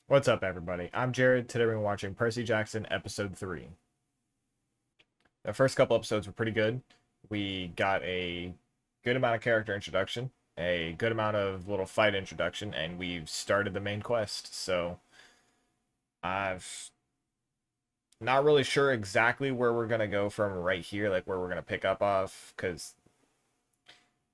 What's up, everybody? I'm Jared. Today we're watching Percy Jackson Episode 3. The first couple episodes were pretty good. We got a good amount of character introduction, a good amount of little fight introduction, and we've started the main quest. So, I've not really sure exactly where we're going to go from right here, like where we're going to pick up off, because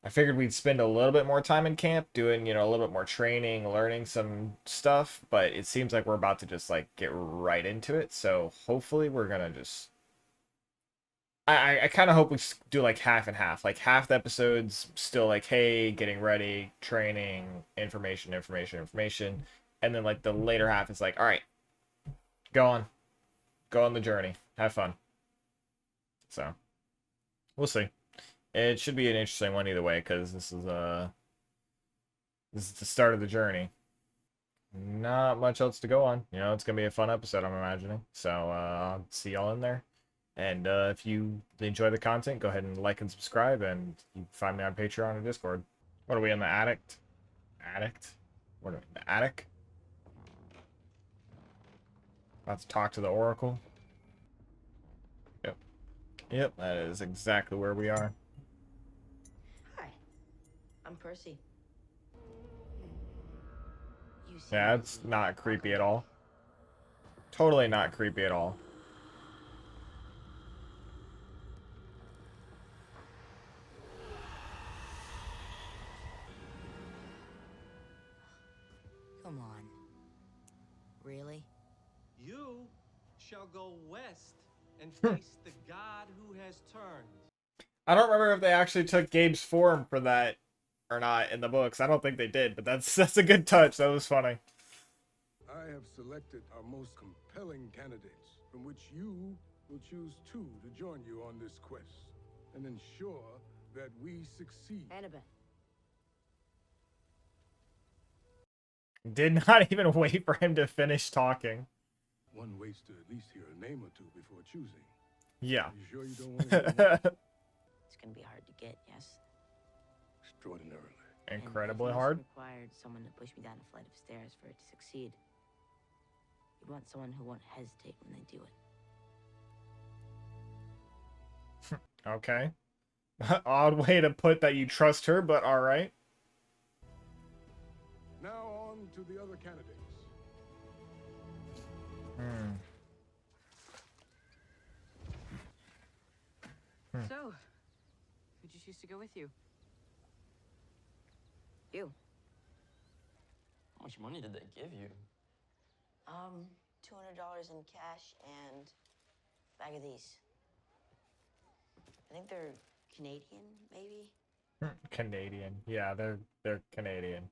I figured we'd spend a little bit more time in camp doing, a little bit more training, learning some stuff, but it seems like we're about to just like get right into it. So hopefully we're gonna just I kind of hope we do like half and half. Like half the episodes still like, hey, getting ready, training, information, and then like the later half is like, all right, go on, go on the journey, have fun. So we'll see. It should be an interesting one either way because this is the start of the journey. Not much else to go on. It's gonna be a fun episode, I'm imagining. So I'll see y'all in there. And if you enjoy the content, go ahead and like and subscribe. And you can find me on Patreon or Discord. What are we in the attic? Attic? What are we in the attic? About to talk to the Oracle. Yep. Yep, that is exactly where we are. Hi, I'm Percy. Yeah, it's not creepy at all. Totally not creepy at all. Come on. Really? You shall go west and face the god who has turned. I don't remember if they actually took Gabe's form for that or not in the books. I don't think they did, but that's a good touch. That was funny. I have selected our most compelling candidates, from which you will choose two to join you on this quest and ensure that we succeed. Annabeth. Did not even wait for him to finish talking. One waits to at least hear a name or two before choosing. Yeah. You sure you don't want to hear more? It's gonna be hard to get, yes? Extraordinarily. Incredibly And if hard. this required someone to push me down a flight of stairs for it to succeed. You'd want someone who won't hesitate when they do it. Okay. Odd way to put that you trust her, but alright. Now on to the other candidates. So, who'd you choose to go with you? You. How much money did they give you? $200 in cash and a bag of these. I think they're Canadian, maybe? Canadian. Yeah, they're Canadian.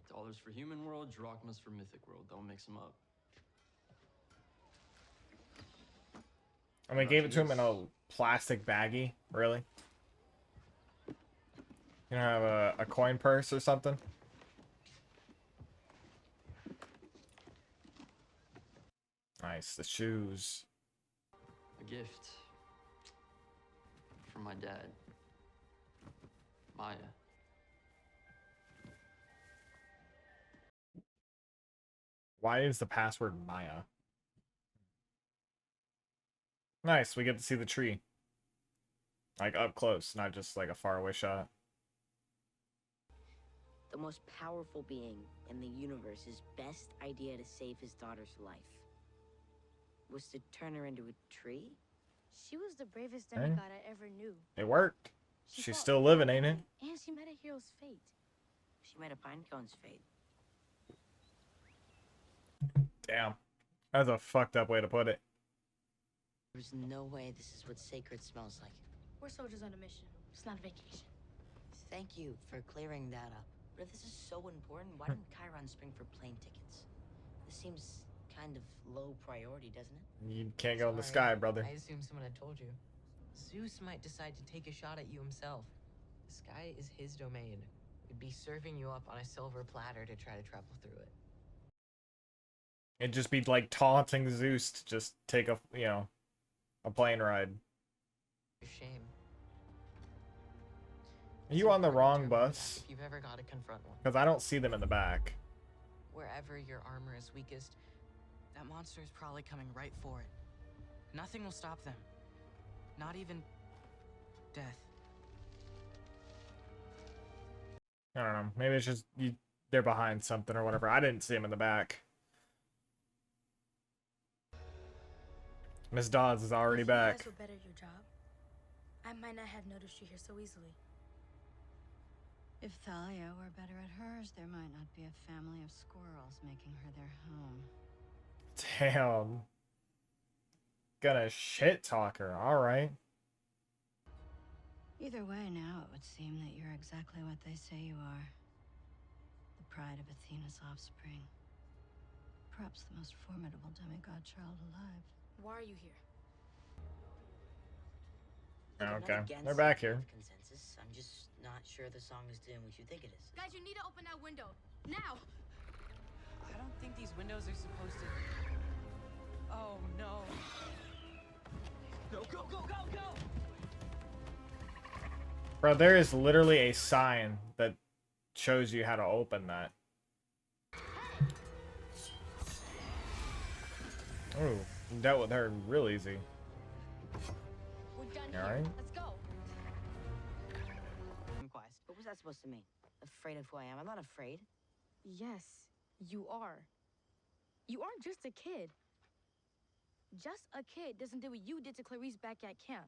Dollars for human world, drachmas for mythic world. Don't mix them up. And they gave it to him in a plastic baggie? Really? You don't have a coin purse or something? Nice, the shoes. A gift from my dad, Maya. Why is the password Maya? Nice, we get to see the tree. Like up close, not just like a faraway shot. The most powerful being in the universe's best idea to save his daughter's life was to turn her into a tree? She was the bravest demigod I ever knew. It worked. She She's fought still living, ain't it? valiantly, and she met a hero's fate. She met a pinecone's fate. Damn. That's a fucked up way to put it. There's no way this is what sacred smells like. We're soldiers on a mission. It's not a vacation. Thank you for clearing that up. But if this is so important, why didn't Chiron spring for plane tickets? This seems kind of low priority, doesn't it? You can't go in the Sorry, sky, brother. I assumed someone had told you. Zeus might decide to take a shot at you himself. The sky is his domain. We'd be serving you up on a silver platter to try to travel through it. It'd just be like taunting Zeus to just take a plane ride. Shame. Are you on the wrong bus? If you've ever got to confront one. Because I don't see them in the back. wherever your armor is weakest, that monster is probably coming right for it. Nothing will stop them. Not even death. I don't know. Maybe it's just they're behind something or whatever. I didn't see him in the back. Miss Dodds is already If back. you guys were better at your job, I might not have noticed you here so easily. If Thalia were better at hers, there might not be a family of squirrels making her their home. Damn. Gonna shit talk her. Alright. Either way, now it would seem that you're exactly what they say you are. The pride of Athena's offspring. Perhaps the most formidable demigod child alive. Why are you here? Look, I'm not Okay, against they're back the here. Consensus. I'm just not sure the song is doing what you think it is. Guys, you need to open that window. Now! I don't think these windows are supposed to... Oh, no. Go, go, go, go, go! Bro, there is literally a sign that shows you how to open that. Ooh, dealt with her real easy. We're done You here. alright? Let's go. Quest. What was that supposed to mean? Afraid of who I am? I'm not afraid. Yes, you are. You aren't just a kid. Just a kid doesn't do what you did to Clarice back at camp.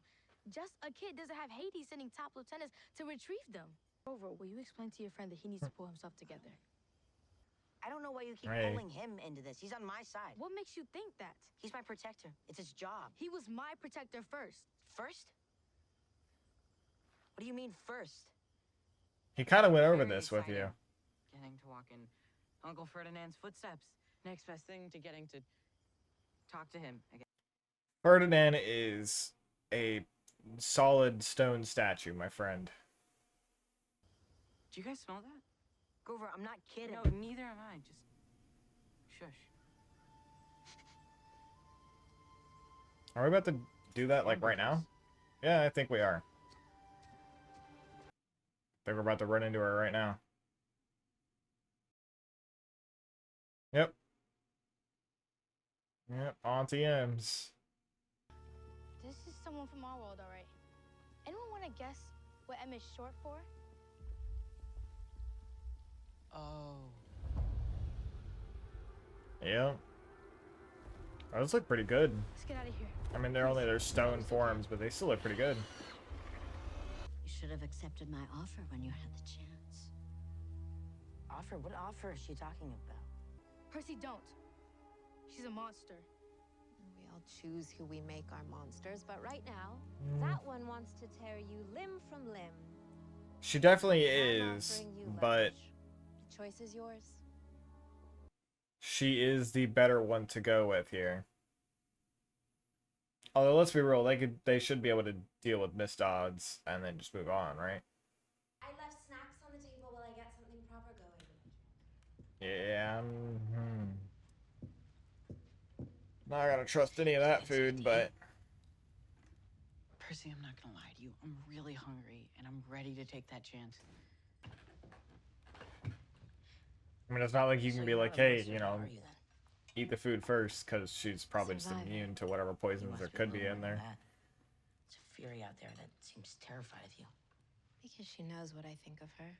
Just a kid doesn't have Hades sending top lieutenants to retrieve them. Over, will you explain to your friend that he needs to pull himself together? I don't know why you keep Hey. pulling him into this. He's on my side. What makes you think that? He's my protector. It's his job. He was my protector first. First? What do you mean first? He kind of went over Very this with you. exciting. Getting to walk in Uncle Ferdinand's footsteps. Next best thing to getting to talk to him again. Ferdinand is a solid stone statue, my friend. Do you guys smell that? Grover, I'm not kidding. No, neither am I. Just shush. Are we about to do that like right now? Yeah, I think we are. I think we're about to run into her right now. Yep. Yep, Auntie M's. This is someone from our world, all right. Anyone want to guess what M is short for? Oh. Yeah. Those look pretty good. Let's get out of here. I mean, they're only their stone forms, but they still look pretty good. You should have accepted my offer when you had the chance. Offer? What offer is she talking about? Percy, don't. She's a monster. We all choose who we make our monsters, but right now, that one wants to tear you limb from limb. She definitely I'm is, offering you but leverage. The choice is yours. she is the better one to go with here. Although, let's be real, they should be able to deal with Miss Dodds and then just move on, right? I left snacks on the table while I get something proper going. Yeah, not gonna trust any of that food, but Percy, I'm not gonna lie to you. I'm really hungry, and I'm ready to take that chance. I mean, it's not like you So can be you're like, not a hey, monster, you know, are you then? eat the food first, because she's probably just Survivor. immune to whatever You poisons must there be could a be little in more there. than that. It's a fury out there that seems terrified of you. Because she knows what I think of her.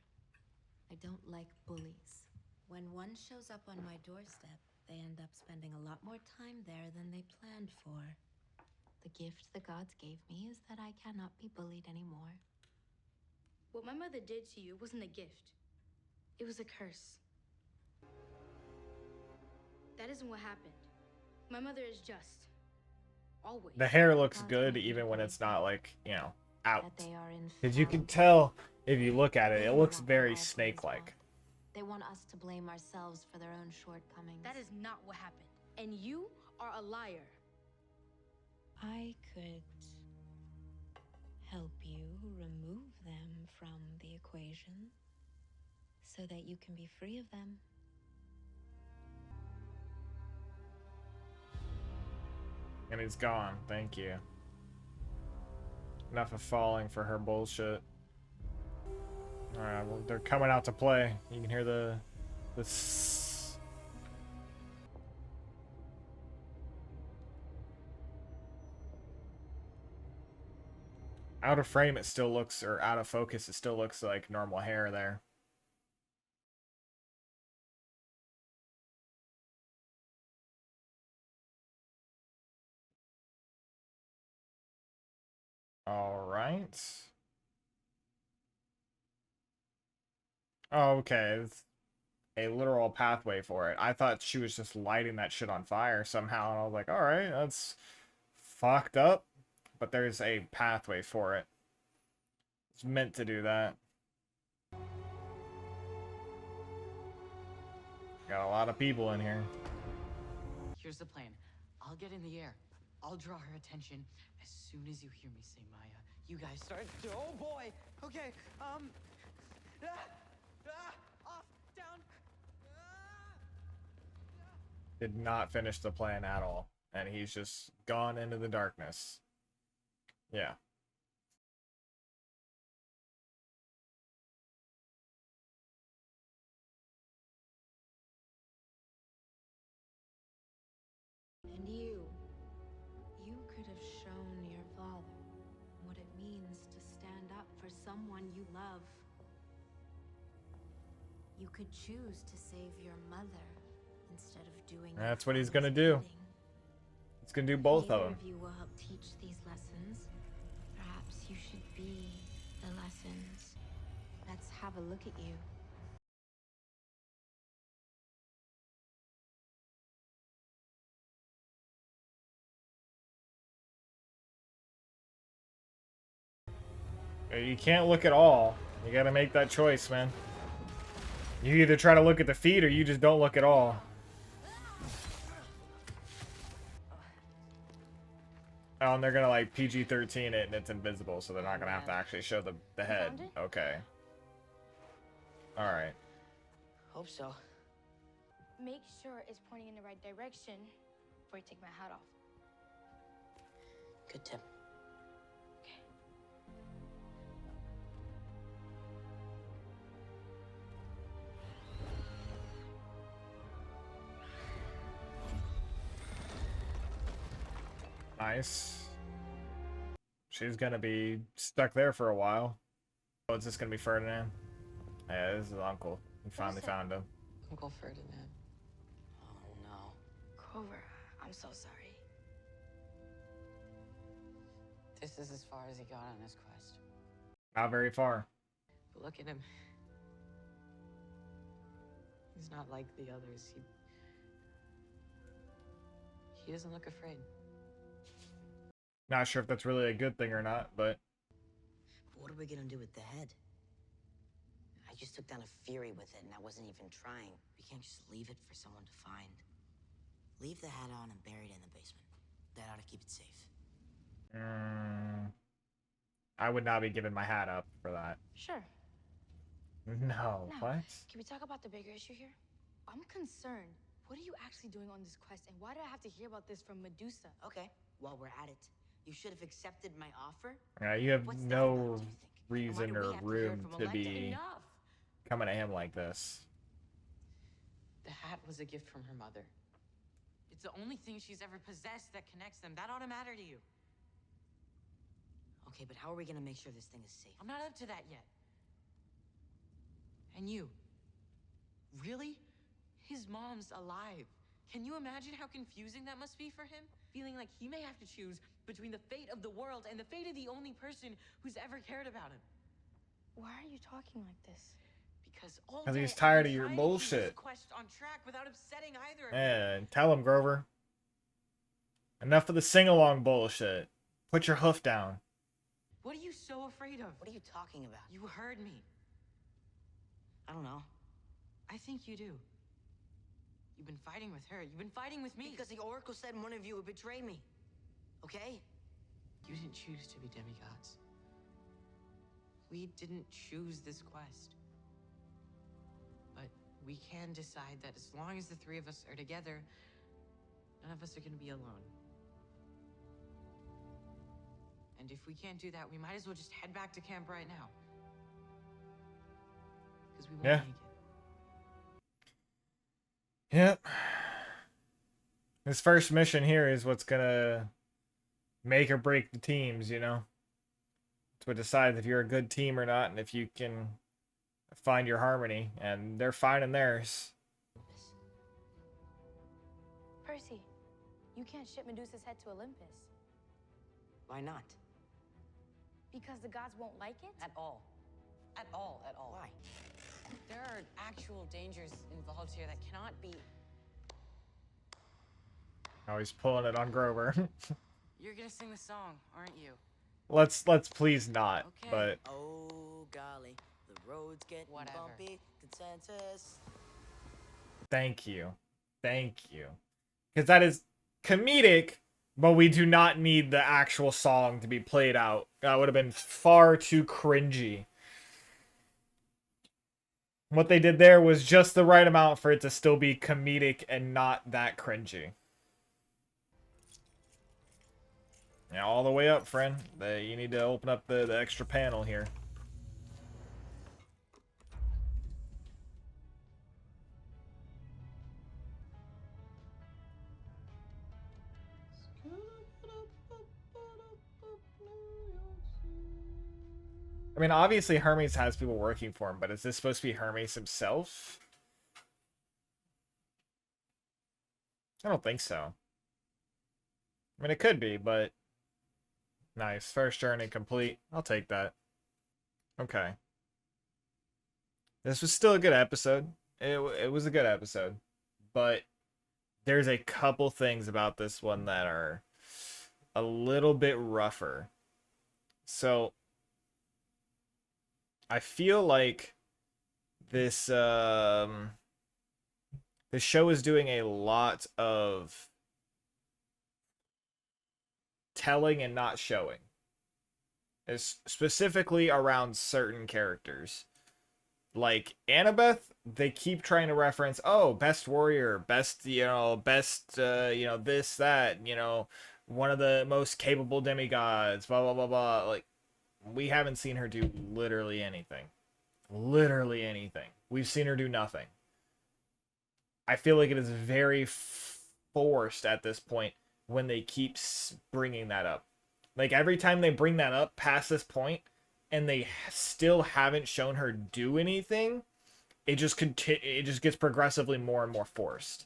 I don't like bullies. When one shows up on my doorstep, they end up spending a lot more time there than they planned for. The gift the gods gave me is that I cannot be bullied anymore. What my mother did to you wasn't a gift. It was a curse. That isn't what happened. My mother is just. Always. The hair looks Gods good want you even to when believe it's not like, you know, out. That they are Because you can infallible. tell if you look at it, They it know looks what very all things snake-like. want. They want us to blame ourselves for their own shortcomings. That is not what happened. And you are a liar. I could help you remove them from the equation so that you can be free of them. And he's gone. Thank you. Enough of falling for her bullshit. Alright, well, they're coming out to play. You can hear the Out of frame, it still looks, or out of focus, it still looks like normal hair there. All right. Oh, okay. It's a literal pathway for it. I thought she was just lighting that shit on fire somehow, and I was like, all right, that's fucked up. But there's a pathway for it. It's meant to do that. Got a lot of people in here. Here's the plan. I'll get in the air. I'll draw her attention. As soon as you hear me say Maya, you guys start. Oh boy. Okay. Off, down. Did not finish the plan at all. And he's just gone into the darkness. Yeah. And you could have shown your father what it means to stand up for someone you love. You could choose to save your mother instead of doing. That's what he's gonna do. He's gonna do both of them. Neither of you will help teach these lessons. Perhaps you should be the lessons. Let's have a look at you. You can't look at all. You gotta make that choice, man. You either try to look at the feet or you just don't look at all. Oh, and they're gonna like PG-13 it and it's invisible, so they're not gonna have to actually show the head. Okay. Alright. Hope so. Make sure it's pointing in the right direction before you take my hat off. Good tip. Nice. She's gonna be stuck there for a while. Oh, is this gonna be Ferdinand? Yeah, this is his uncle. We finally found him. Uncle Ferdinand. Oh no. Grover, I'm so sorry. This is as far as he got on his quest. Not very far. But look at him. He's not like the others. He doesn't look afraid. Not sure if that's really a good thing or not, but... What are we gonna do with the head? I just took down a Fury with it, and I wasn't even trying. We can't just leave it for someone to find. Leave the hat on and bury it in the basement. That ought to keep it safe. I would not be giving my hat up for that. Sure. No, Now, what? Can we talk about the bigger issue here? I'm concerned. What are you actually doing on this quest, and why did I have to hear about this from Medusa? Okay, while we're at it, you should have accepted my offer. Yeah, you have What's that no about, do you think? And why reason do we or have to hear it room from to Olympians? be Enough! coming at him like this. The hat was a gift from her mother. It's the only thing she's ever possessed that connects them. That ought to matter to you. Okay, but how are we gonna make sure this thing is safe? I'm not up to that yet. And you. Really? His mom's alive. Can you imagine how confusing that must be for him? Feeling like he may have to choose between the fate of the world and the fate of the only person who's ever cared about him. Why are you talking like this? Because all 'Cause day he's I've tired been of your trying to keep this bullshit. quest on track without upsetting either of you. And tell him, Grover. Enough of the sing-along bullshit. Put your hoof down. What are you so afraid of? What are you talking about? You heard me. I don't know. I think you do. You've been fighting with her. You've been fighting with me. Because the Oracle said one of you would betray me. Okay? You didn't choose to be demigods. We didn't choose this quest. But we can decide that as long as the three of us are together, none of us are going to be alone. And if we can't do that, we might as well just head back to camp right now. Because we won't Yeah. make it. Yep. His first mission here is what's gonna make or break the teams, you know? It's what decides if you're a good team or not, and if you can find your harmony. And they're finding theirs. Percy, you can't ship Medusa's head to Olympus. Why not? Because the gods won't like it? At all. At all, at all. Why? There are actual dangers involved here that cannot be. Oh, he's pulling it on Grover. You're gonna sing the song, aren't you? let's please not. Okay. But Oh, golly. The road's getting Whatever. bumpy. Consensus. thank you. Because that is comedic, but we do not need the actual song to be played out. That would have been far too cringy. What they did there was just the right amount for it to still be comedic and not that cringy. Yeah, all the way up, friend. You need to open up the extra panel here. I mean, obviously Hermes has people working for him, but is this supposed to be Hermes himself? I don't think so. I mean, it could be, but... Nice. First journey complete. I'll take that. Okay. This was still a good episode. It was a good episode. But there's a couple things about this one that are a little bit rougher. So... I feel like this this show is doing a lot of telling and not showing. It's specifically around certain characters. Like Annabeth, they keep trying to reference, oh, best warrior, best, this, that, one of the most capable demigods, blah, blah, blah, blah. Like, we haven't seen her do literally anything. Literally anything. We've seen her do nothing. I feel like it is very forced at this point when they keep bringing that up. Like, every time they bring that up past this point, and they still haven't shown her do anything, it just gets progressively more and more forced.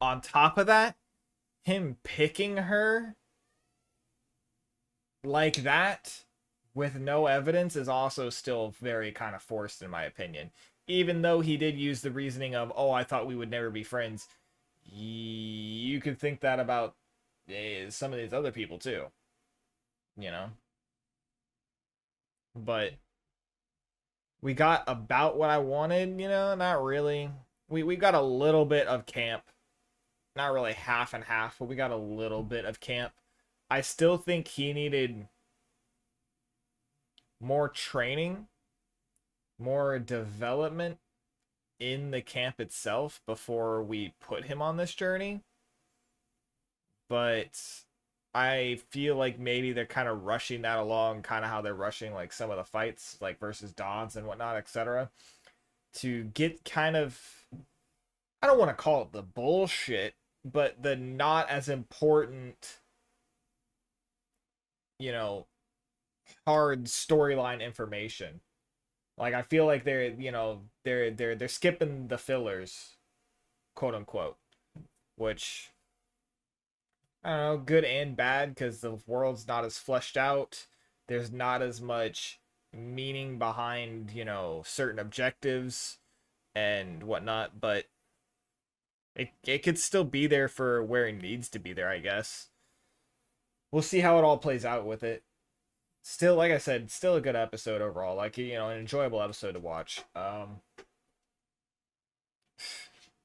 On top of that, him picking her like that with no evidence is also still very kind of forced in my opinion. Even though he did use the reasoning of, oh, I thought we would never be friends. You could think that about some of these other people too. But we got about what I wanted, not really. We got a little bit of camp. Not really half and half, but we got a little bit of camp. I still think he needed more training, more development in the camp itself before we put him on this journey. But I feel like maybe they're kind of rushing that along, kind of how they're rushing like some of the fights, like versus Dodds and whatnot, etc. To get kind of, I don't want to call it the bullshit, but the not as important, hard storyline information. Like, I feel like they're skipping the fillers, quote unquote, which I don't know, good and bad, because the world's not as fleshed out. There's not as much meaning behind, certain objectives and whatnot, but it could still be there for where it needs to be there, I guess. We'll see how it all plays out with it. Still, like I said, still a good episode overall. Like, an enjoyable episode to watch.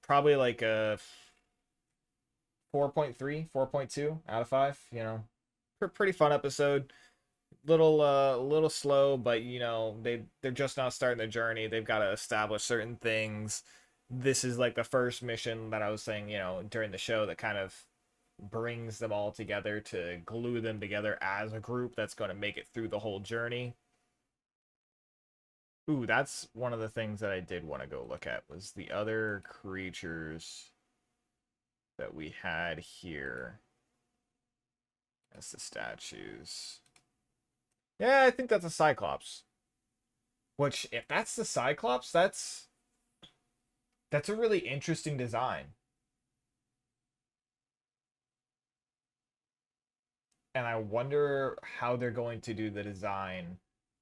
Probably like a 4.3, 4.2 out of 5. Pretty fun episode. Little slow, but they're just not starting the journey. They've got to establish certain things. This is like the first mission that I was saying, during the show that kind of brings them all together to glue them together as a group that's going to make it through the whole journey. Ooh, that's one of the things that I did want to go look at, was the other creatures that we had here as the statues. Yeah, I think that's a Cyclops. Which, if that's the Cyclops, that's a really interesting design. And I wonder how they're going to do the design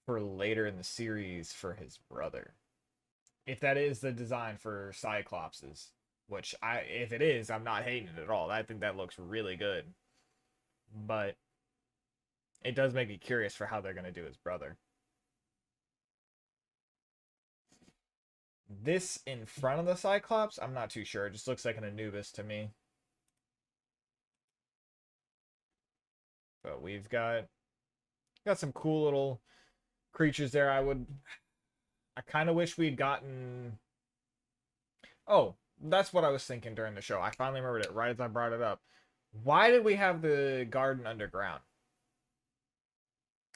for later in the series for his brother. If that is the design for Cyclopses, which if it is, I'm not hating it at all. I think that looks really good. But it does make me curious for how they're going to do his brother. This in front of the Cyclops, I'm not too sure. It just looks like an Anubis to me. But we've got some cool little creatures there. I kind of wish we'd gotten. Oh, that's what I was thinking during the show. I finally remembered it right as I brought it up. Why did we have the garden underground?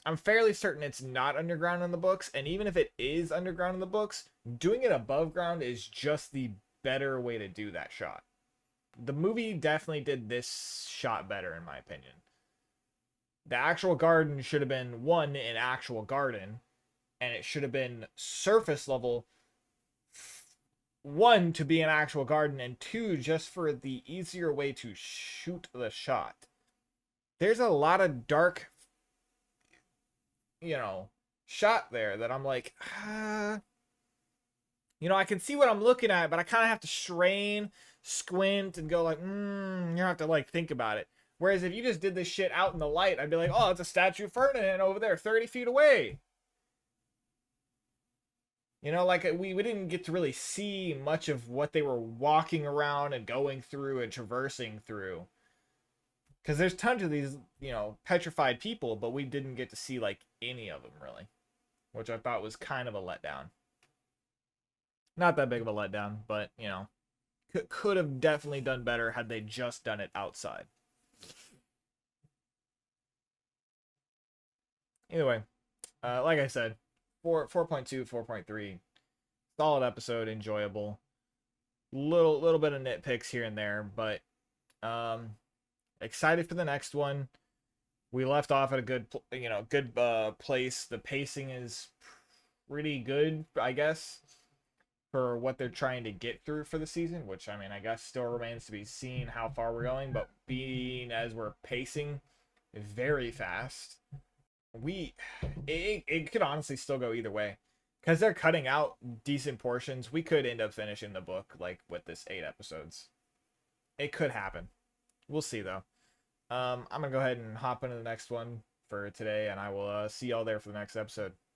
I'm fairly certain it's not underground in the books, and even if it is underground in the books, doing it above ground is just the better way to do that shot. The movie definitely did this shot better, in my opinion. The actual garden should have been, one, an actual garden, and it should have been surface level, one, to be an actual garden, and two, just for the easier way to shoot the shot. There's a lot of dark, shot there that I'm like, I can see what I'm looking at, but I kind of have to strain, squint, and go like, you have to like think about it. Whereas if you just did this shit out in the light, I'd be like, oh, it's a statue of Ferdinand over there, 30 feet away. Like we didn't get to really see much of what they were walking around and going through and traversing through. Because there's tons of these, petrified people, but we didn't get to see like any of them really, which I thought was kind of a letdown. Not that big of a letdown, but could have definitely done better had they just done it outside. Either way, like I said, 4.2, 4.3, solid episode, enjoyable. Little bit of nitpicks here and there, but excited for the next one. We left off at a good place. The pacing is pretty good, I guess, for what they're trying to get through for the season, which I guess still remains to be seen how far we're going, but being as we're pacing very fast, it could honestly still go either way. Because they're cutting out decent portions, we could end up finishing the book like with this 8 episodes. It could happen. We'll see though. I'm gonna go ahead and hop into the next one for today, and I will see y'all there for the next episode.